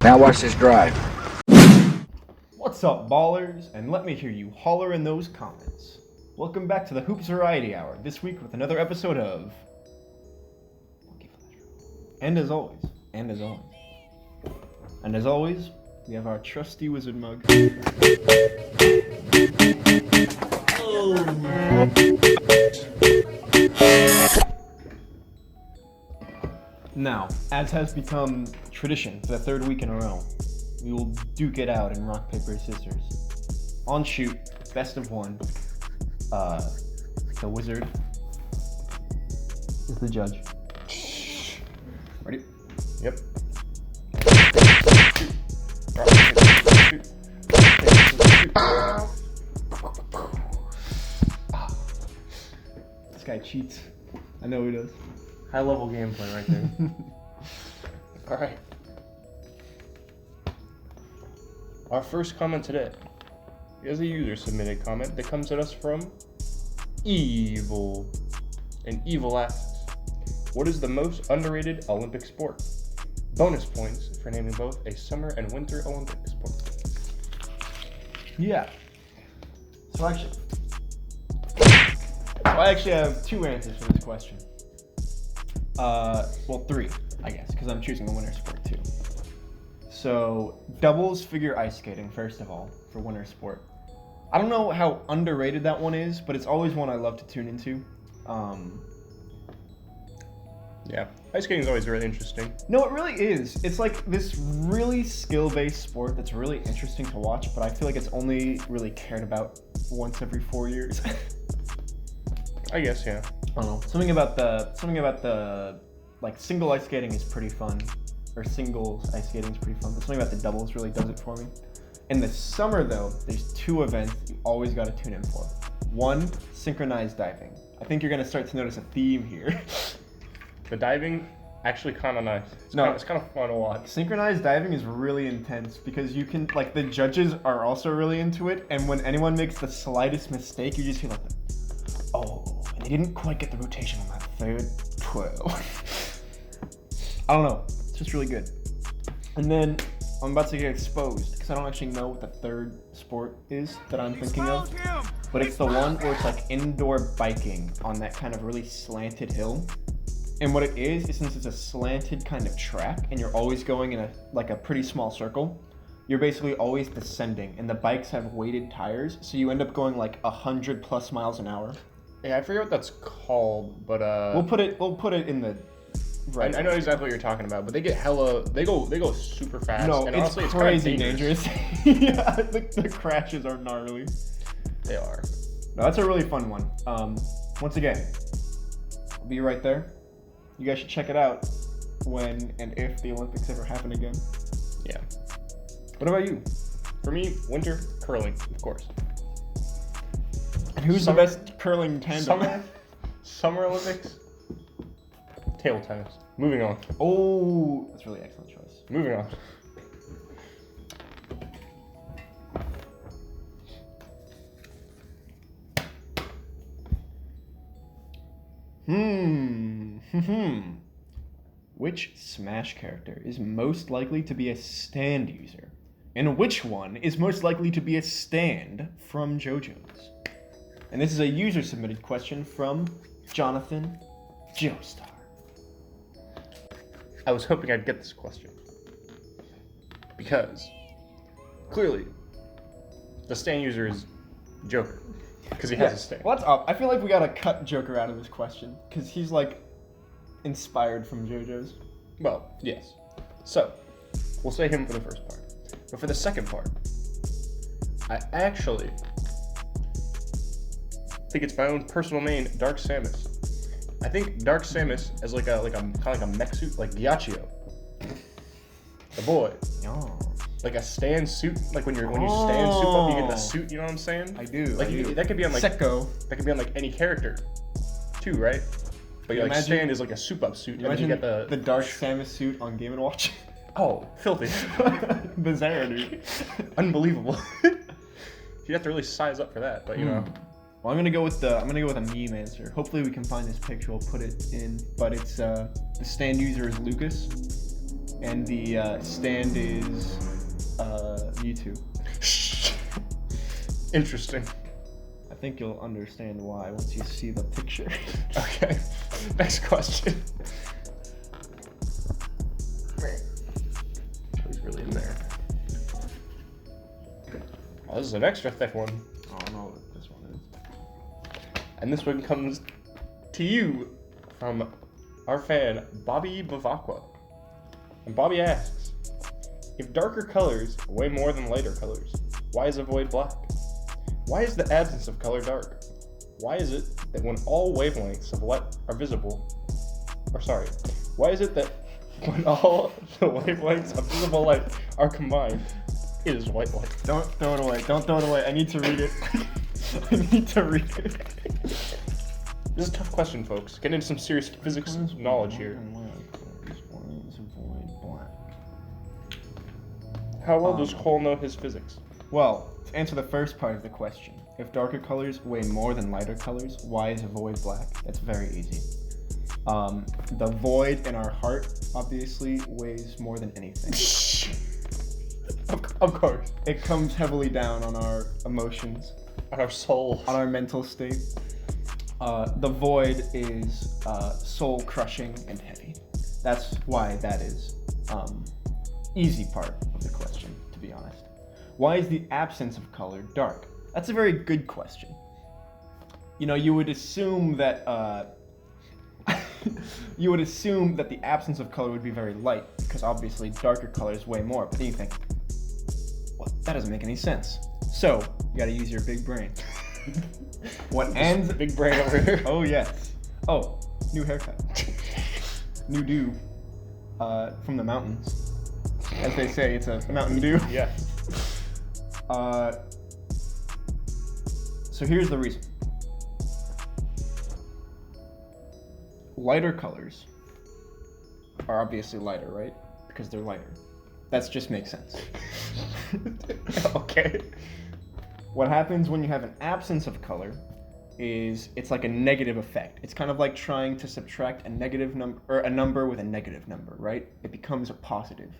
Now watch this drive. What's up, ballers? And let me hear you holler in those comments. Welcome back to the Hoops Variety Hour, this week with another episode of... And as always, we have our trusty wizard mug. Now, as has become tradition for the third week in a row, we will duke it out in rock, paper, scissors. On shoot, best of one. The wizard is the judge. Ready? Yep. This guy cheats. I know he does. High level gameplay right there. Alright. Our first comment today is a user submitted comment that comes at us from Evil. And Evil asks, what is the most underrated Olympic sport? Bonus points for naming both a summer and winter Olympic sport. Yeah. So I actually have two answers for this question. Well, three, I guess, because I'm choosing a winter sport too. So, doubles figure ice skating, first of all, for winter sport. I don't know how underrated that one is, but it's always one I love to tune into. Yeah, ice skating is always really interesting. No, it really is. It's like this really skill-based sport that's really interesting to watch, but I feel like it's only really cared about once every 4 years. I guess, yeah. I don't know. Something about the like single ice skating is pretty fun, or singles ice skating is pretty fun. But something about the doubles really does it for me. In the summer though, there's two events you always got to tune in for. One, synchronized diving. I think you're gonna start to notice a theme here. The diving, actually kind of nice. It's kind of fun to watch. Synchronized diving is really intense because you can, like, the judges are also really into it, and when anyone makes the slightest mistake, you just feel like, oh, and they didn't quite get the rotation on that third twirl. I don't know. It's just really good. And then I'm about to get exposed because I don't actually know what the third sport is that I'm thinking of. But it's the one where it's like indoor biking on that kind of really slanted hill. And what it is since it's a slanted kind of track and you're always going in a pretty small circle, you're basically always descending, and the bikes have weighted tires, so you end up going like 100+ miles an hour. Yeah, I forget what that's called, but we'll put it in the right. I know exactly what you're talking about, but they get they go super fast. No, and it's honestly, crazy it's kind of dangerous. Yeah, the crashes are gnarly. They are. No, that's a really fun one. Once again, I'll be right there. You guys should check it out when and if the Olympics ever happen again. Yeah. What about you? For me, winter curling, of course. And who's the best curling tandem? Summer Olympics, table tennis. Moving on. Oh, that's a really excellent choice. Moving on. Which Smash character is most likely to be a stand user? And which one is most likely to be a stand from JoJo's? And this is a user-submitted question from Jonathan Joestar. I was hoping I'd get this question. Because, clearly, the stand user is Joker. Because he has a stand. What's up? I feel like we gotta cut Joker out of this question. Because he's, like, inspired from JoJo's. Well, yes. So, we'll say him for the first part. But for the second part, I actually think it's my own personal main, Dark Samus. I think Dark Samus as like a kind of like a mech suit, like Ghiaccio. The boy. Oh. Like a stand suit, like when you stand suit up, you get the suit. You know what I'm saying? I do. Like that could be on like Sekko. That could be on like any character, too, right? But like stand is like a soup up suit. Imagine and then you get the Dark Samus suit on Game & Watch. Oh, filthy. Bizarre, dude. Unbelievable. You'd have to really size up for that, but you know. Well, I'm gonna go with a meme answer. Hopefully we can find this picture. We'll put it in. But it's the stand user is Lucas, And the stand is Mewtwo. Interesting. I think you'll understand why once you see the picture. Okay. Next question. He's really in there. Oh, this is an extra thick one. Oh, I don't know what this one is. And this one comes to you from our fan, Bobby Bavacqua. And Bobby asks, if darker colors weigh more than lighter colors, why is a void black? Why is the absence of color dark? Why is it that when all wavelengths of light are visible, why is it that when all the wavelengths of visible light are combined, it is white light? Don't throw it away. Don't throw it away. I need to read it. I need to read it. This is a tough question, folks. Get into some serious physics knowledge here. How well does Cole know his physics? Well, to answer the first part of the question, if darker colors weigh more than lighter colors, why is a void black? That's very easy. The void in our heart obviously weighs more than anything. Of course. It comes heavily down on our emotions, On our souls. on our mental state. The void is soul crushing and heavy. That's why that is easy part of the question, to be honest. Why is the absence of color dark? That's a very good question. You know, you would assume that the absence of color would be very light, because obviously darker colors weigh more. But then you think, well, that doesn't make any sense. So you got to use your big brain. What ends? Big brain over here. Oh yes. Oh, new haircut. New dew. From the mountains. As they say, it's a Mountain Dew. Yeah. So here's the reason. Lighter colors are obviously lighter, right? Because they're lighter. That just makes sense. Okay. What happens when you have an absence of color is it's like a negative effect. It's kind of like trying to subtract a negative number or a number with a negative number, right? It becomes a positive.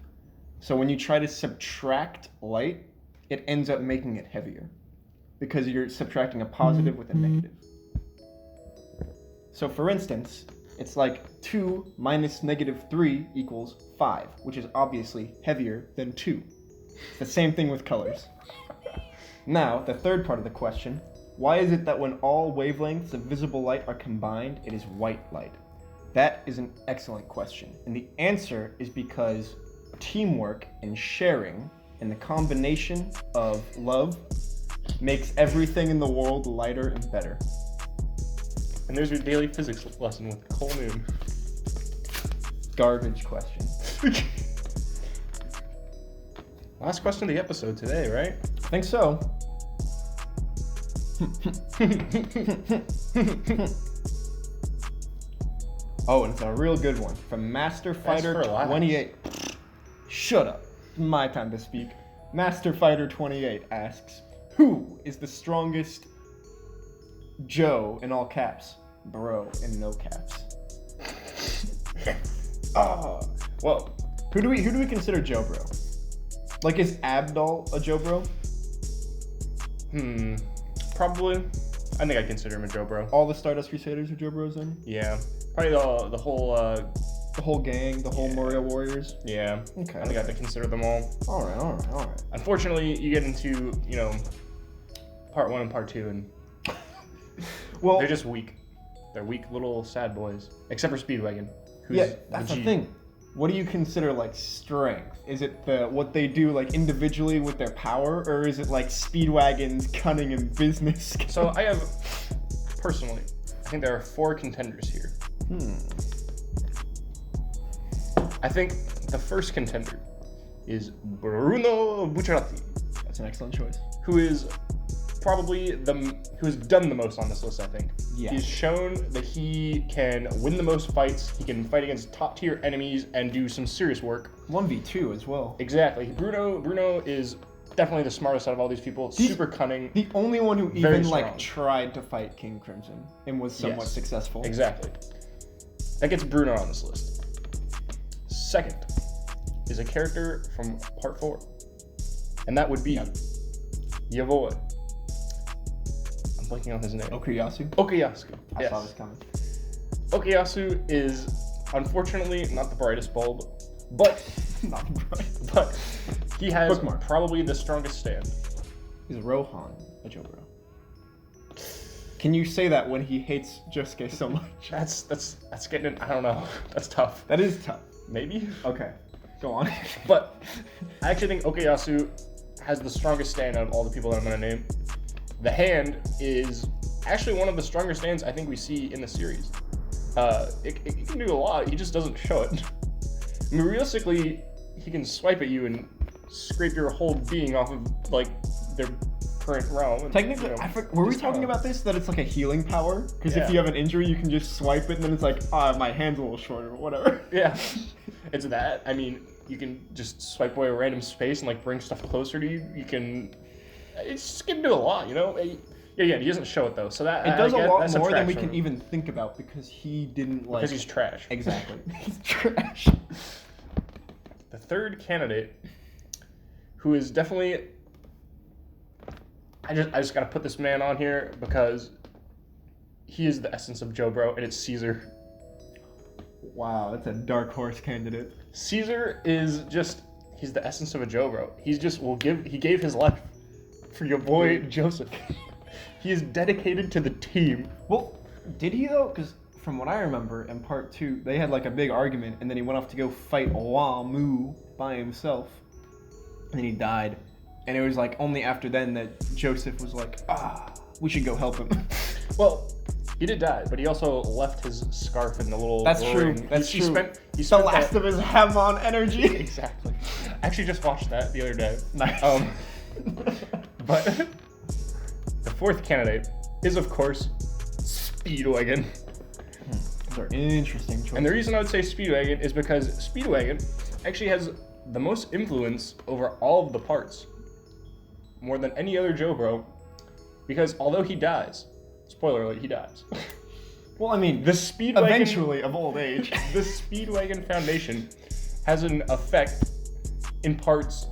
So when you try to subtract light, it ends up making it heavier because you're subtracting a positive with a negative. So for instance, it's like 2 minus -3 equals 5, which is obviously heavier than 2. The same thing with colors. Now, the third part of the question, why is it that when all wavelengths of visible light are combined, it is white light? That is an excellent question. And the answer is because teamwork and sharing and the combination of love makes everything in the world lighter and better. And there's your daily physics lesson with Cole Noon. Garbage question. Last question of the episode today, right? I think so. Oh, and it's a real good one from Master Fighter 28. Shut up. It's my time to speak. Master Fighter 28 asks, who is the strongest Joe in all caps, bro in no caps? Well, who do we consider JoBro? Like, is Abdul a JoBro? Probably. I think I consider him a JoBro. All the Stardust Crusaders are JoBros then? Yeah. Probably the whole gang, the whole Mario Warriors. Yeah. Okay. I think I have to consider them all. All right. Unfortunately, you get into, part 1 and part 2 and well, they're just weak. They're weak little sad boys. Except for Speedwagon. Who's that's the thing. What do you consider like strength? Is it what they do like individually with their power, or is it like Speedwagon's cunning and business? So I think there are 4 contenders here. I think the first contender is Bruno Bucciarati. That's an excellent choice. Who is probably who has done the most on this list, I think. Yeah. He's shown that he can win the most fights, he can fight against top tier enemies and do some serious work. 1v2 as well. Exactly. Bruno is definitely the smartest out of all these people. Super cunning. The only one who even tried to fight King Crimson and was somewhat successful. Exactly. That gets Bruno on this list. Second, is a character from Part 4. And that would be your boy. I'm blanking on his name. Okuyasu? Okuyasu. I saw this coming. Okuyasu is unfortunately not the brightest bulb, but Not bright. but he has Bookmark. probably the strongest stand. He's Rohan, a JoBro. Can you say that when he hates Josuke so much? That's getting in, I don't know. That's tough. That is tough. Maybe. Okay, go on. But I actually think Okuyasu has the strongest stand out of all the people that I'm gonna name. The hand is actually one of the stronger stands I think we see in the series. It can do a lot, he just doesn't show it. I mean, realistically, he can swipe at you and scrape your whole being off of, like, their current realm. And, Technically, you know, were we talking about this? That it's like a healing power? Because Yeah. if you have an injury, you can just swipe it and then it's like, my hand's a little shorter or whatever. Yeah, it's that. I mean, you can just swipe away a random space and, like, bring stuff closer to you. You can... It's just gonna do a lot, you know? Yeah, he doesn't show it, though, so that... It does a lot that's more than we subtraction. can even think about because he didn't, like... Because he's trash. Exactly. He's trash. The third candidate, who is definitely... I just gotta put this man on here because he is the essence of JoBro, and it's Caesar. Wow, that's a dark horse candidate. Caesar is just... He's the essence of a JoBro. He's just... He gave his life for your boy, Joseph. He is dedicated to the team. Well, did he though? Because from what I remember, in part 2, they had like a big argument, and then he went off to go fight Wamu by himself, and then he died. And it was like only after then that Joseph was like, we should go help him. Well, he did die, but he also left his scarf in the little. That's true. ring. That's He true. spent The last that- of his Hamon energy. Exactly. I actually just watched that the other day. Nice. But the fourth candidate is, of course, Speedwagon. Those are interesting choices. And the reason I would say Speedwagon is because Speedwagon actually has the most influence over all of the parts, more than any other JoBro, because although he dies, spoiler alert, he dies. Well, I mean, The Speedwagon, eventually of old age. the Speedwagon Foundation has an effect in parts.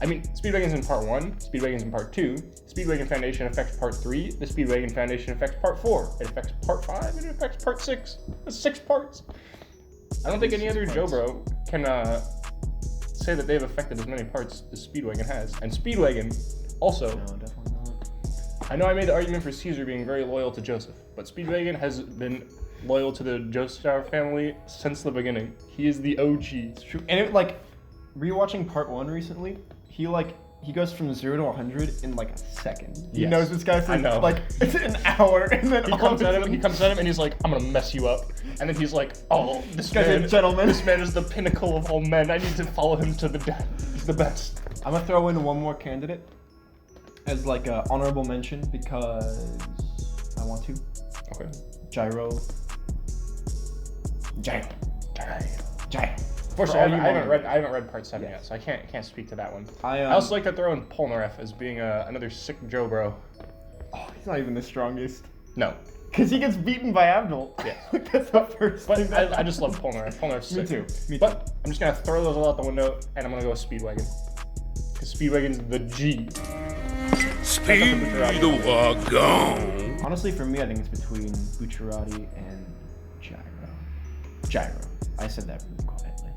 I mean, Speedwagon's in part 1, Speedwagon's in part 2, Speedwagon Foundation affects part 3, the Speedwagon Foundation affects part 4, it affects part 5, and it affects part 6. That's 6 parts. I don't think any other JoBro can say that they've affected as many parts as Speedwagon has. And Speedwagon also, No, definitely not. I know I made the argument for Caesar being very loyal to Joseph, but Speedwagon has been loyal to the Joestar family since the beginning. He is the OG. It's true. And it, like, rewatching part 1 recently, he goes from 0 to 100 in like a second. He Yes. knows this guy for I know. like an hour, and then He all comes of a at him. sudden- He comes at him, and he's like, "I'm gonna mess you up." And then he's like, "Oh, this guy's a man, gentleman." This man is the pinnacle of all men. I need to follow him to the death. He's the best." I'm gonna throw in one more candidate as like a honorable mention because I want to. Okay. Gyro. Unfortunately, all I you haven't read part 7 Yes. yet, so I can't speak to that one. I I also like to throw in Polnareff as being another sick JoBro. he's not even the strongest. No, Because he gets beaten by Abdul. Yeah. That's the first but thing that I just love Polnareff. Polnareff's Me sick. too. Me too. But I'm just gonna throw those all out the window, and I'm gonna go with Speedwagon. Because Speedwagon's the G. Speedwagon. Honestly, for me, I think it's between Bucciarati and Gyro. I said that really quietly.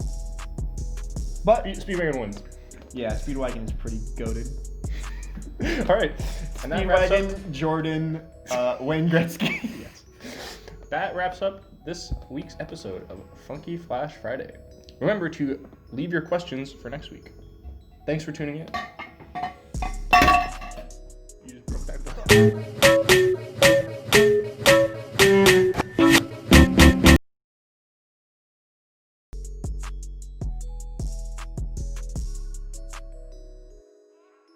But Speedwagon wins. yeah, Speedwagon is pretty goated. All right. And that wraps up. Speedwagon, Jordan, Wayne Gretzky. Yes. That wraps up this week's episode of Funky Flash Friday. Remember to leave your questions for next week. Thanks for tuning in. You just broke that.